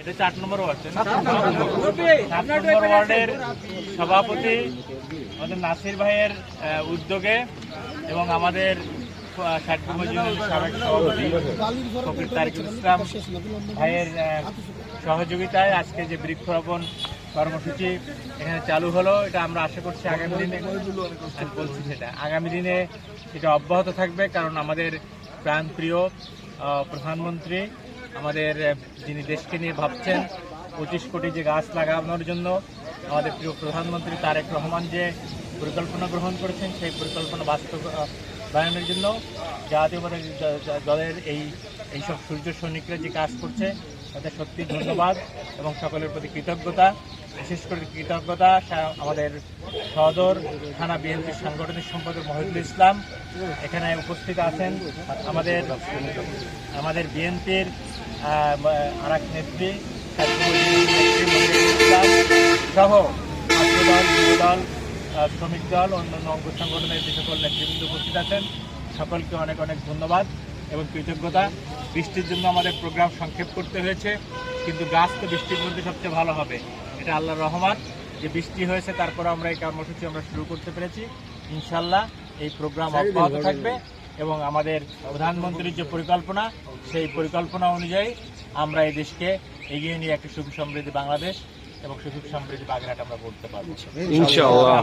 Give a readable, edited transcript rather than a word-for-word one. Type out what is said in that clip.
এটা 4 নম্বর ওয়ার্ড, 7 নম্বর ওয়ার্ডের সভাপতি আমাদের নাসির ভাইয়ের উদ্যোগে এবং আমাদের সাবেক সভাপতি ফকির তারিকুল ইসলাম ভাইয়ের সহযোগিতায় আজকে যে বৃক্ষরোপণ কর্মসূচি এখানে চালু হলো, এটা আমরা আশা করছি আগামী দিনে সেটা অব্যাহত থাকবে। কারণ আমাদের প্রাণপ্রিয় প্রধানমন্ত্রী আমাদের যিনি দেশকে নিয়ে ভাবছেন 25 কোটি যে গাছ লাগানোর জন্য, আমাদের প্রিয় প্রধানমন্ত্রী তারেক রহমান যে পরিকল্পনা গ্রহণ করেছেন, সেই পরিকল্পনা বাস্তবায়নের জন্য জাতীয় দলের এইসব সূর্য সৈনিকরা যে কাজ করছে তাদের সত্যি ধন্যবাদ এবং সকলের প্রতি কৃতজ্ঞতা। বিশেষ করে কৃতজ্ঞতা আমাদের সদর থানা বিএনপির সাংগঠনিক সম্পাদক মহিদুল ইসলাম এখানে উপস্থিত আছেন, আমাদের বিএনপির আরেক নেত্রী ইসলাম সহ ছাত্রদল, যুবদল, শ্রমিক দল, অন্যান্য অঙ্গ সংগঠনের যে সকল নেতৃবৃন্দ উপস্থিত আছেন, সকলকে অনেক অনেক ধন্যবাদ এবং কৃতজ্ঞতা। বৃষ্টির জন্য আমাদের প্রোগ্রাম সংক্ষেপ করতে হয়েছে, কিন্তু গাছ তো বৃষ্টির মধ্যে সবচেয়ে ভালো হবে, এটা আল্লাহর রহমত যে বৃষ্টি হয়েছে, তারপর আমরা এই কর্মসূচি আমরা শুরু করতে পেরেছি। ইনশাল্লাহ এই প্রোগ্রাম অব্যাহত থাকবে এবং আমাদের প্রধানমন্ত্রীর যে পরিকল্পনা, সেই পরিকল্পনা অনুযায়ী আমরা এই দেশকে এগিয়ে নিয়ে একটা সুখী সমৃদ্ধি বাংলাদেশ এবং সুখী সমৃদ্ধি বাগেরহাট আমরা করতে পারবো ইনশাআল্লাহ।